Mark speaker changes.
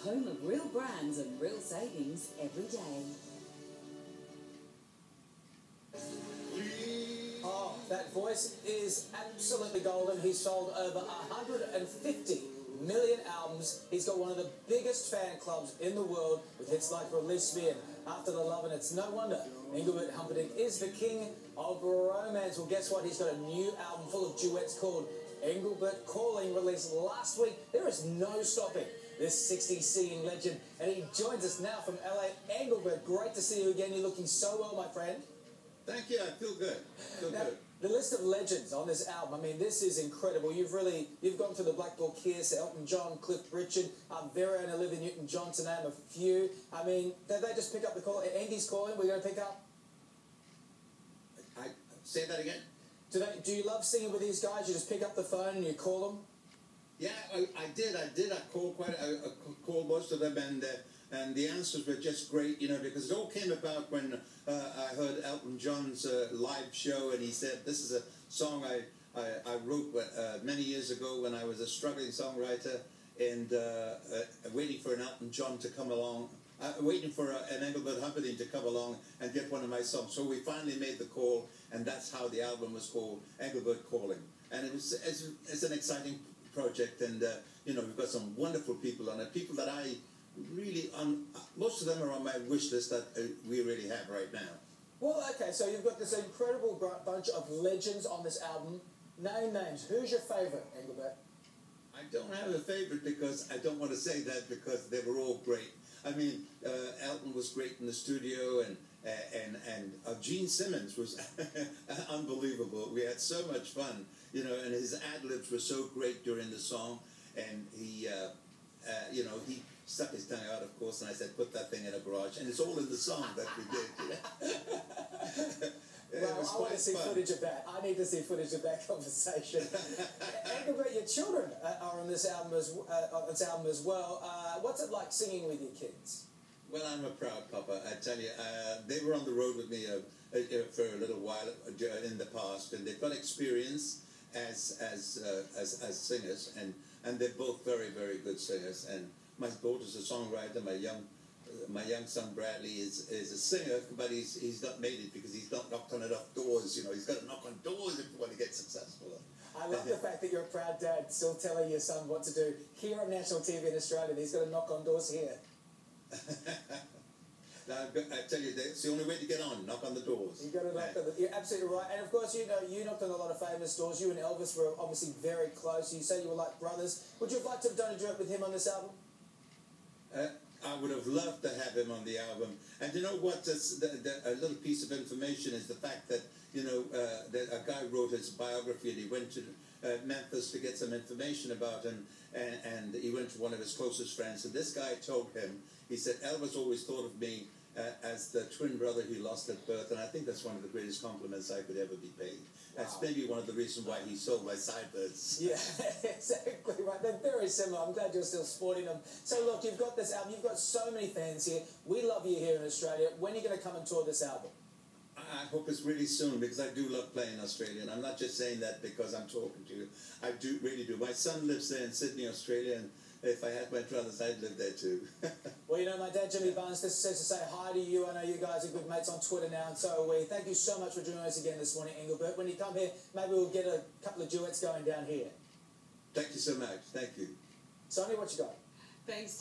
Speaker 1: home of real brands and real savings every day.
Speaker 2: Oh, that voice is absolutely golden. He's sold over 150 million albums. He's got one of the biggest fan clubs in the world with hits like Release Me and After the Love, and it's no wonder Engelbert is the king of romance. Well, guess what? He's got a new album full of duets called Engelbert Calling, released last week. There is no stopping this 60s singing legend, and he joins us now from LA. Engelbert, great to see you again. You're looking so well, my friend.
Speaker 3: Thank you. I feel good. Good.
Speaker 2: The list of legends on this album, I mean, this is incredible. You've gone through the Black Ball Kiss, Elton John, Cliff Richard, very own Olivia Newton-John, to name a few. I mean, did they just pick up the call? Engel's calling, we're going to pick up?
Speaker 3: Say that again?
Speaker 2: Do you love singing with these guys? You just pick up the phone and you call them?
Speaker 3: Yeah, I did. I called called most of them, and the answers were just great, you know, because it all came about when I heard Elton John's live show, and he said, this is a song I wrote many years ago when I was a struggling songwriter, and waiting for an Elton John to come along, waiting for an Engelbert to come along and get one of my songs. So we finally made the call, and that's how the album was called, Engelbert Calling. And it's an exciting project, and you know, we've got some wonderful people on it, people that I really, most of them are on my wish list that we really have right now.
Speaker 2: Well, okay, so you've got this incredible bunch of legends on this album. Name names. Who's your favourite, Engelbert?
Speaker 3: I don't have a favourite because I don't want to say that because they were all great. I mean, Elton was great in the studio, and Gene Simmons was unbelievable. We had so much fun, you know, and his ad-libs were so great during the song, and he, you know, he stuck his tongue out, of course, and I said, put that thing in a garage, and it's all in the song that we did. You know?
Speaker 2: Well, I want to see footage of that. I need to see footage of that conversation. Engelbert, your children are on this album as well. What's it like singing with your kids?
Speaker 3: Well, I'm a proud papa. I tell you, they were on the road with me for a little while in the past, and they've got experience as singers, and they're both very, very good singers. And my daughter's a songwriter. My young son Bradley is a singer, but he's not made it because he's not knocked on enough doors. You know, he's got to knock on doors if you want to get successful.
Speaker 2: I love the fact that you're a proud dad, still telling your son what to do here on national TV in Australia. He's got to knock on doors here.
Speaker 3: Now, I tell you, it's the only way to get on. Knock on the doors.
Speaker 2: You've got to knock on the. You're absolutely right. And of course, you know, you knocked on a lot of famous doors. You and Elvis were obviously very close. You say you were like brothers. Would you have liked to have done a duet with him on this album?
Speaker 3: I would have loved to have him on the album. And you know what? A little piece of information is the fact that, you know, that a guy wrote his biography, and he went to Memphis to get some information about him, and he went to one of his closest friends, and this guy told him, he said, Elvis always thought of me as the twin brother he lost at birth, and I think that's one of the greatest compliments I could ever be paid. Wow. That's maybe one of the reasons why he sold my Sidebirds.
Speaker 2: Yeah, exactly right. They're very similar. I'm glad you're still sporting them. So look, you've got this album. You've got so many fans here. We love you here in Australia. When are you going to come and tour this album?
Speaker 3: I hope it's really soon, because I do love playing Australia, and I'm not just saying that because I'm talking to you. I do really do. My son lives there in Sydney, Australia, and if I had my brothers, I'd live there too.
Speaker 2: Well, you know, my dad, Jimmy Barnes, just says to say hi to you. I know you guys are good mates on Twitter now, and so are we. Thank you so much for joining us again this morning, Engelbert. When you come here, maybe we'll get a couple of duets going down here.
Speaker 3: Thank you so much. Thank you.
Speaker 2: Sonia, what you got?
Speaker 1: Thanks.